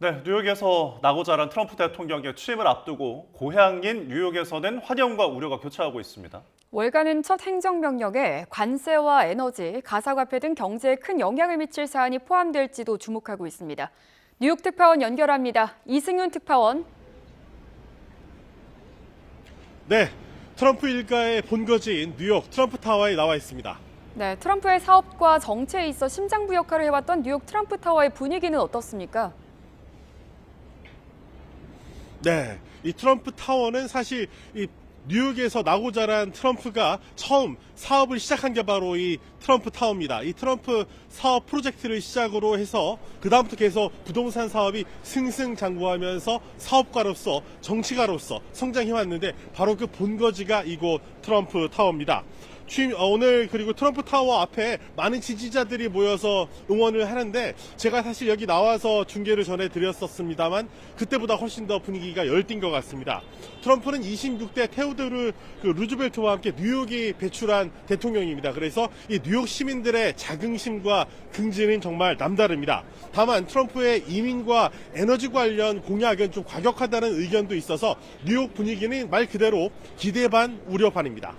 네, 뉴욕에서 나고 자란 트럼프 대통령의 취임을 앞두고 고향인 뉴욕에서는 환영과 우려가 교차하고 있습니다. 월가는 첫 행정명령에 관세와 에너지, 가상화폐 등 경제에 큰 영향을 미칠 사안이 포함될지도 주목하고 있습니다. 뉴욕 특파원 연결합니다. 이승윤 특파원. 네, 트럼프 일가의 본거지인 뉴욕 트럼프 타워에 나와 있습니다. 네, 트럼프의 사업과 정치에 있어 심장부 역할을 해왔던 뉴욕 트럼프 타워의 분위기는 어떻습니까? 네, 이 트럼프 타워는 사실 이 뉴욕에서 나고 자란 트럼프가 처음 사업을 시작한 게 바로 이 트럼프 타워입니다. 이 트럼프 사업 프로젝트를 시작으로 해서 그다음부터 계속 부동산 사업이 승승장구하면서 사업가로서 정치가로서 성장해왔는데 바로 그 본거지가 이곳 트럼프 타워입니다. 오늘 그리고 트럼프 타워 앞에 많은 지지자들이 모여서 응원을 하는데 제가 사실 여기 나와서 중계를 전해드렸었습니다만 그때보다 훨씬 더 분위기가 열띤 것 같습니다. 트럼프는 26대 테오도르 루즈벨트와 함께 뉴욕이 배출한 대통령입니다. 그래서 이 뉴욕 시민들의 자긍심과 긍지는 정말 남다릅니다. 다만 트럼프의 이민과 에너지 관련 공약은 좀 과격하다는 의견도 있어서 뉴욕 분위기는 말 그대로 기대 반 우려 반입니다.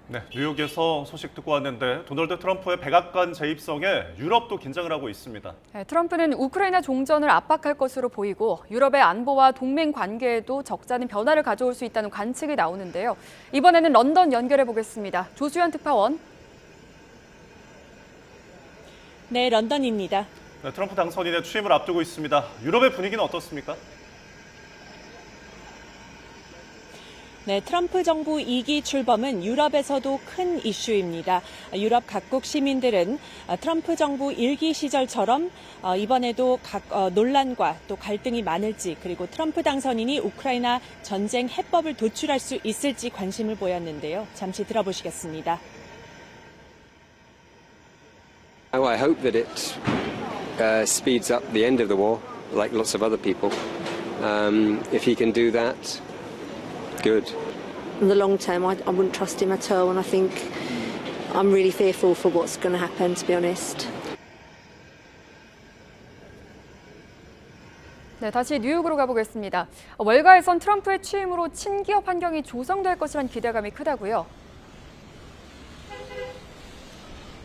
네, 뉴욕에서 소식 듣고 왔는데 도널드 트럼프의 백악관 재입성에 유럽도 긴장을 하고 있습니다. 네, 트럼프는 우크라이나 종전을 압박할 것으로 보이고 유럽의 안보와 동맹 관계에도 적잖은 변화를 가져올 수 있다는 관측이 나오는데요. 이번에는 런던 연결해 보겠습니다. 조수연 특파원. 네, 런던입니다. 네, 트럼프 당선인의 취임을 앞두고 있습니다. 유럽의 분위기는 어떻습니까? 네, 트럼프 정부 2기 출범은 유럽에서도 큰 이슈입니다. 유럽 각국 시민들은 트럼프 정부 1기 시절처럼 이번에도 논란과 또 갈등이 많을지 그리고 트럼프 당선인이 우크라이나 전쟁 해법을 도출할 수 있을지 관심을 보였는데요. 잠시 들어보시겠습니다. I hope that it speeds up the end of the war, like lots of other people. If he can do that, good. In the long term, I wouldn't trust him at all, and I think I'm really fearful for what's going to happen, to be honest. 네, 다시 뉴욕으로 가보겠습니다. 월가에선 트럼프의 취임으로 친기업 환경이 조성될 것이란 기대감이 크다고요.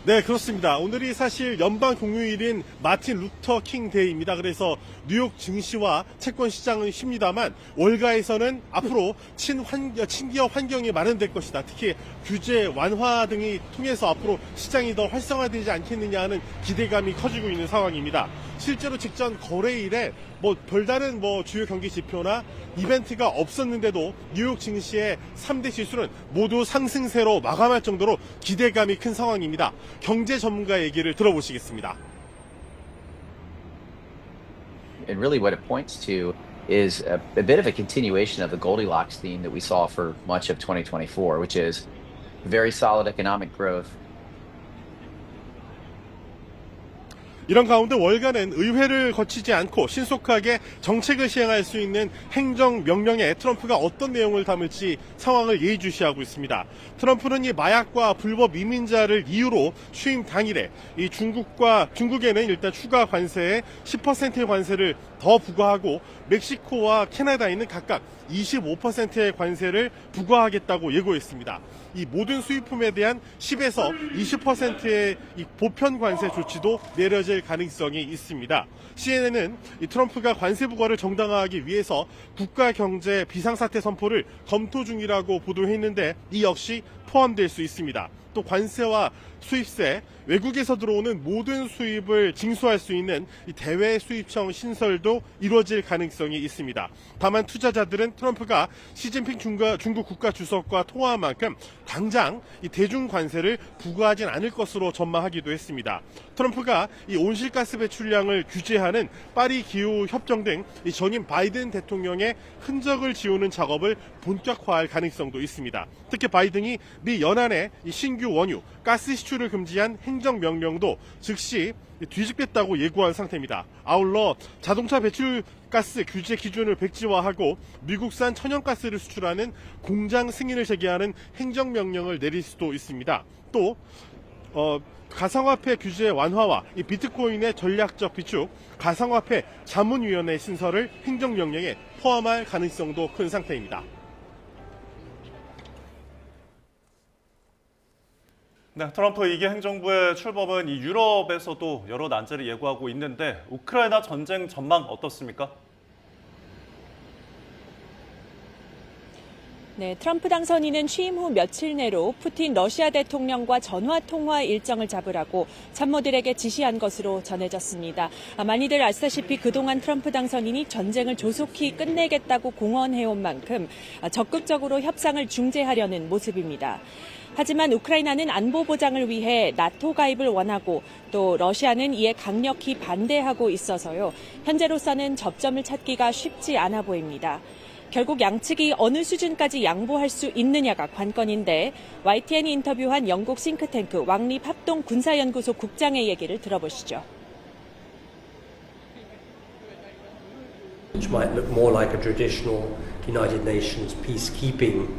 네, 그렇습니다. 오늘이 사실 연방 공휴일인 마틴 루터 킹 데이입니다. 그래서 뉴욕 증시와 채권 시장은 쉽니다만 월가에서는 앞으로 친기업 환경이 마련될 것이다. 특히 규제 완화 등이 통해서 앞으로 시장이 더 활성화되지 않겠느냐 하는 기대감이 커지고 있는 상황입니다. 실제로 직전 거래일에 별다른 주요 경기 지표나 이벤트가 없었는데도 뉴욕 증시의 3대 지수는 모두 상승세로 마감할 정도로 기대감이 큰 상황입니다. 경제 전문가 얘기를 들어보시겠습니다. And really what it points to is a bit of a continuation of the Goldilocks theme that we saw for much of 2024, which is very solid economic growth. 이런 가운데 월가는 의회를 거치지 않고 신속하게 정책을 시행할 수 있는 행정명령에 트럼프가 어떤 내용을 담을지 상황을 예의주시하고 있습니다. 트럼프는 이 마약과 불법 이민자를 이유로 취임 당일에 이 중국에는 일단 추가 관세에 10%의 관세를 더 부과하고 멕시코와 캐나다에는 각각 25%의 관세를 부과하겠다고 예고했습니다. 이 모든 수입품에 대한 10에서 20%의 이 보편 관세 조치도 내려질 가능성이 있습니다. CNN은 이 트럼프가 관세 부과를 정당화하기 위해서 국가 경제 비상사태 선포를 검토 중이라고 보도했는데 이 역시 포함될 수 있습니다. 또 관세와 수입세, 외국에서 들어오는 모든 수입을 징수할 수 있는 이 대외 수입청 신설도 이루어질 가능성이 있습니다. 다만 투자자들은 트럼프가 시진핑 중국 국가 주석과 통화한 만큼 당장 이 대중 관세를 부과하진 않을 것으로 전망하기도 했습니다. 트럼프가 이 온실가스 배출량을 규제하는 파리 기후 협정 등 이 전임 바이든 대통령의 흔적을 지우는 작업을 본격화할 가능성도 있습니다. 특히 바이든이 미 연안의 이 신규 원유, 가스 시출을 금지한 행정명령도 즉시 뒤집겠다고 예고한 상태입니다. 아울러 자동차 배출가스 규제 기준을 백지화하고 미국산 천연가스를 수출하는 공장 승인을 제기하는 행정명령을 내릴 수도 있습니다. 또 가상화폐 규제 완화와 이 비트코인의 전략적 비축, 가상화폐 자문위원회 신설을 행정명령에 포함할 가능성도 큰 상태입니다. 네, 트럼프 2기 행정부의 출범은 이 유럽에서도 여러 난제를 예고하고 있는데 우크라이나 전쟁 전망 어떻습니까? 네, 트럼프 당선인은 취임 후 며칠 내로 푸틴 러시아 대통령과 전화 통화 일정을 잡으라고 참모들에게 지시한 것으로 전해졌습니다. 많이들 아시다시피 그동안 트럼프 당선인이 전쟁을 조속히 끝내겠다고 공언해온 만큼 적극적으로 협상을 중재하려는 모습입니다. 하지만 우크라이나는 안보 보장을 위해 나토 가입을 원하고 또 러시아는 이에 강력히 반대하고 있어서요. 현재로서는 접점을 찾기가 쉽지 않아 보입니다. 결국 양측이 어느 수준까지 양보할 수 있느냐가 관건인데 YTN이 인터뷰한 영국 싱크탱크 왕립합동 군사연구소 국장의 얘기를 들어보시죠. Which might look more like a traditional United Nations peacekeeping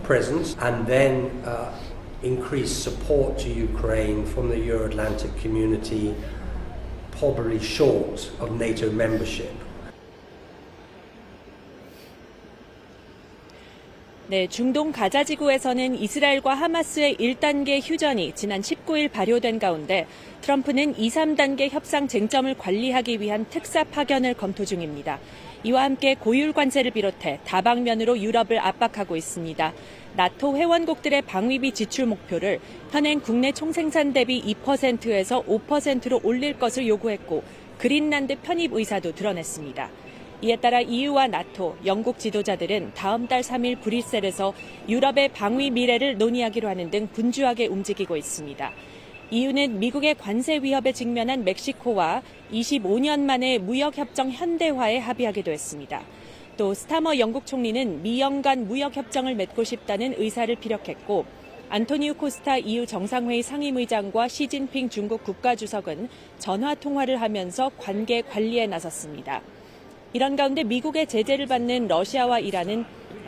presence, and then increase support to Ukraine from the Euro-Atlantic community, probably short of NATO membership. 네, 중동 가자 지구에서는 이스라엘과 하마스의 1단계 휴전이 지난 19일 발효된 가운데 트럼프는 2, 3단계 협상 쟁점을 관리하기 위한 특사 파견을 검토 중입니다. 이와 함께 고율 관세를 비롯해 다방면으로 유럽을 압박하고 있습니다. 나토 회원국들의 방위비 지출 목표를 현행 국내 총생산 대비 2%에서 5%로 올릴 것을 요구했고 그린란드 편입 의사도 드러냈습니다. 이에 따라 EU와 나토, 영국 지도자들은 다음 달 3일 브뤼셀에서 유럽의 방위 미래를 논의하기로 하는 등 분주하게 움직이고 있습니다. EU는 미국의 관세 위협에 직면한 멕시코와 25년 만에 무역협정 현대화에 합의하기도 했습니다. 또 스타머 영국 총리는 미영 간 무역협정을 맺고 싶다는 의사를 피력했고 안토니우 코스타 EU 정상회의 상임의장과 시진핑 중국 국가주석은 전화 통화를 하면서 관계 관리에 나섰습니다. 이런 가운데 미국의 제재를 받는 러시아와 이란은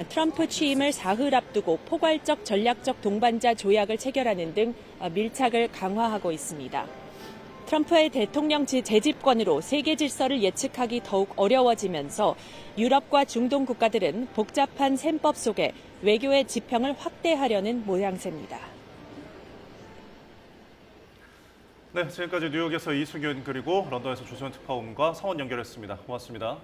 트럼프 취임을 사흘 앞두고 포괄적 전략적 동반자 조약을 체결하는 등 밀착을 강화하고 있습니다. 트럼프의 대통령 재집권으로 세계 질서를 예측하기 더욱 어려워지면서 유럽과 중동 국가들은 복잡한 셈법 속에 외교의 지평을 확대하려는 모양새입니다. 네, 지금까지 뉴욕에서 이수균 그리고 런던에서 조수현 특파원과 성원 연결했습니다. 고맙습니다.